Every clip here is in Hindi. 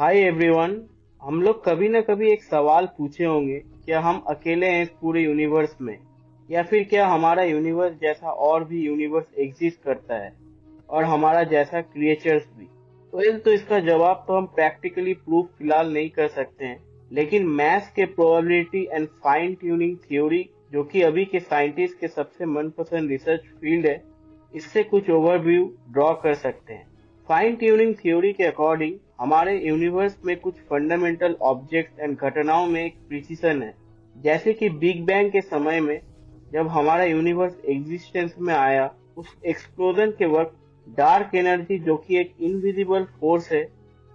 Hi everyone. हम लोग कभी ना कभी एक सवाल पूछे होंगे, क्या हम अकेले हैं इस पूरे यूनिवर्स में, या फिर क्या हमारा यूनिवर्स जैसा और भी यूनिवर्स एग्जिस्ट करता है और हमारा जैसा क्रिएचर्स भी। तो इसका जवाब तो हम प्रैक्टिकली प्रूफ फिलहाल नहीं कर सकते हैं, लेकिन मैथ्स के probability and fine tuning theory, जो कि अभी के साइंटिस्ट के सबसे मनपसंद रिसर्च फील्ड है, इससे कुछ ओवरव्यू ड्रॉ कर सकते हैं। फाइन ट्यूनिंग थ्योरी के अकॉर्डिंग हमारे यूनिवर्स में कुछ फंडामेंटल ऑब्जेक्ट्स एंड घटनाओं में एक प्रिसिशन है। जैसे कि बिग बैंग के समय में जब हमारा यूनिवर्स एग्जिस्टेंस में आया, उस एक्सप्लोजन के वक्त डार्क एनर्जी, जो कि एक इनविजिबल फोर्स है,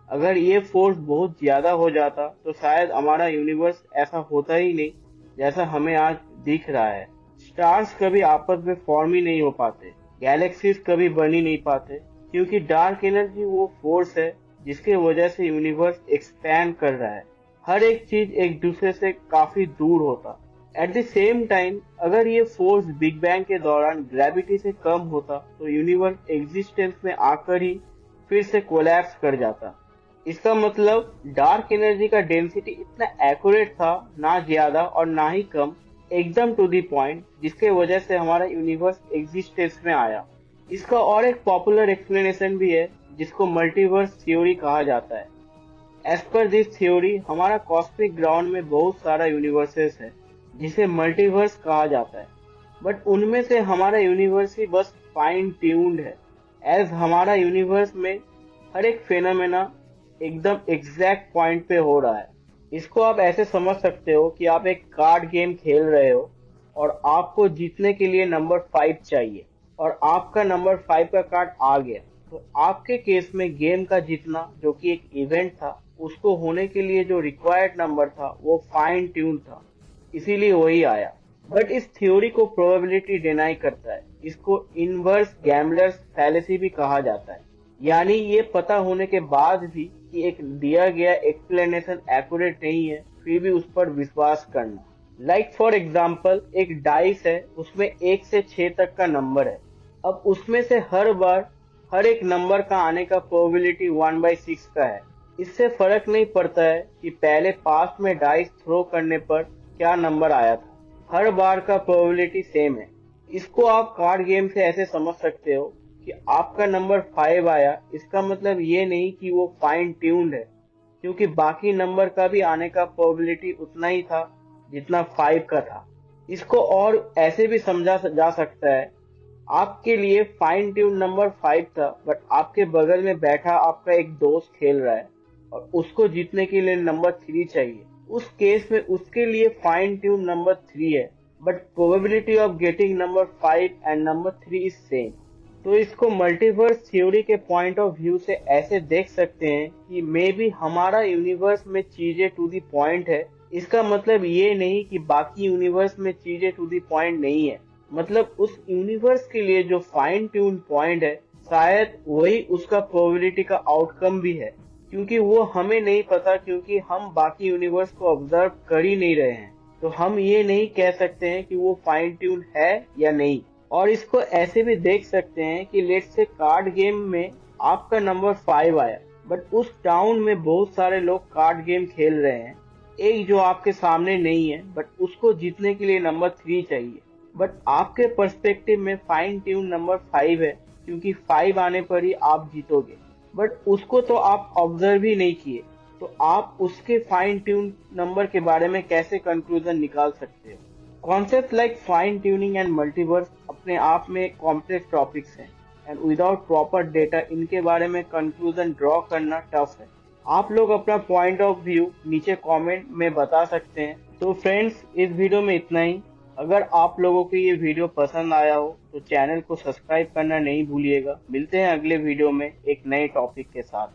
अगर ये फोर्स बहुत ज्यादा हो जाता तो शायद हमारा यूनिवर्स ऐसा होता ही नहीं जैसा हमें आज दिख रहा है। स्टार्स कभी आपस में फॉर्म ही नहीं हो पाते, गैलेक्सीज कभी बन ही नहीं पाते, क्योंकि डार्क एनर्जी वो फोर्स है जिसके वजह से यूनिवर्स एक्सपैंड कर रहा है। हर एक चीज एक दूसरे से काफी दूर होता। एट द सेम टाइम, अगर ये फोर्स बिग बैंग के दौरान ग्रेविटी से कम होता तो यूनिवर्स एग्जिस्टेंस में आकर ही फिर से कोलैप्स कर जाता। इसका मतलब डार्क एनर्जी का डेंसिटी इतना एक्यूरेट था, ना ज्यादा और ना ही कम, एकदम टू दी पॉइंट, जिसके वजह से हमारा यूनिवर्स एग्जिस्टेंस में आया। इसका और एक पॉपुलर एक्सप्लेनेशन भी है, जिसको मल्टीवर्स थ्योरी कहा जाता है। एज पर दिस थ्योरी, हमारा कॉस्मिक ग्राउंड में बहुत सारा यूनिवर्सेस है जिसे मल्टीवर्स कहा जाता है, बट उनमें से हमारा यूनिवर्स ही बस फाइन ट्यून्ड है। एज हमारा यूनिवर्स में हर एक फेनोमेना एकदम एग्जैक्ट पॉइंट पे हो रहा है। इसको आप ऐसे समझ सकते हो कि आप एक कार्ड गेम खेल रहे हो और आपको जीतने के लिए नंबर 5 चाहिए और आपका नंबर 5 का कार्ड आ गया। तो आपके केस में गेम का जीतना, जो कि एक इवेंट था, उसको होने के लिए जो रिक्वायर्ड नंबर था वो फाइन ट्यून था, इसीलिए वही आया। बट इस थ्योरी को प्रोबेबिलिटी डिनाई करता है। इसको इनवर्स गैम्बलर्स फैलेसी भी कहा जाता है, यानी ये पता होने के बाद भी कि एक दिया गया एक्सप्लेनेशन एक्यूरेट नहीं है, फिर भी उस पर विश्वास करना। लाइक फॉर एग्जाम्पल, एक डाइस है, उसमें 1 से 6 तक का नंबर है। अब उसमें से हर बार हर एक नंबर का आने का प्रोबेबिलिटी 1/6 का है। इससे फर्क नहीं पड़ता है कि पहले पास्ट में डाइस थ्रो करने पर क्या नंबर आया था, हर बार का प्रोबेबिलिटी सेम है। इसको आप कार्ड गेम से ऐसे समझ सकते हो कि आपका नंबर 5 आया, इसका मतलब ये नहीं कि वो फाइन ट्यून्ड है, क्योंकि बाकी नंबर का भी आने का प्रोबेबिलिटी उतना ही था जितना 5 का था। इसको और ऐसे भी समझा जा सकता है, आपके लिए फाइन ट्यून नंबर 5 था, बट आपके बगल में बैठा आपका एक दोस्त खेल रहा है और उसको जीतने के लिए नंबर 3 चाहिए। उस केस में उसके लिए फाइन ट्यून नंबर 3 है, but probability of getting number 5 and number 3 is same. तो इसको मल्टीवर्स थ्योरी के पॉइंट ऑफ व्यू से ऐसे देख सकते हैं कि मे बी हमारा यूनिवर्स में चीजें टू दी पॉइंट है। इसका मतलब ये नहीं कि बाकी यूनिवर्स में चीजें टू दी पॉइंट नहीं है, मतलब उस यूनिवर्स के लिए जो फाइन ट्यून पॉइंट है, शायद वही उसका प्रोबेबिलिटी का आउटकम भी है, क्योंकि वो हमें नहीं पता, क्योंकि हम बाकी यूनिवर्स को ऑब्जर्व कर ही नहीं रहे हैं। तो हम ये नहीं कह सकते हैं कि वो फाइन ट्यून है या नहीं। और इसको ऐसे भी देख सकते हैं कि लेट्स से कार्ड गेम में आपका नंबर 5 आया, बट उस टाउन में बहुत सारे लोग कार्ड गेम खेल रहे हैं, एक जो आपके सामने नहीं है, बट उसको जीतने के लिए नंबर 3 चाहिए। बट आपके पर्सपेक्टिव में फाइन ट्यून नंबर 5 है, क्योंकि 5 आने पर ही आप जीतोगे, बट उसको तो आप ऑब्जर्व ही नहीं किए, तो आप उसके फाइन ट्यून नंबर के बारे में कैसे कंक्लूजन निकाल सकते हो। Concept like fine tuning and multiverse अपने आप में कॉम्प्लेक्स टॉपिक्स हैं, एंड विदाउट प्रॉपर डेटा इनके बारे में कंक्लूजन ड्रॉ करना टफ है। आप लोग अपना पॉइंट ऑफ व्यू नीचे कमेंट में बता सकते हैं। तो फ्रेंड्स, इस वीडियो में इतना ही। अगर आप लोगों को ये वीडियो पसंद आया हो तो चैनल को सब्सक्राइब करना नहीं भूलिएगा। मिलते हैं अगले वीडियो में एक नए टॉपिक के साथ।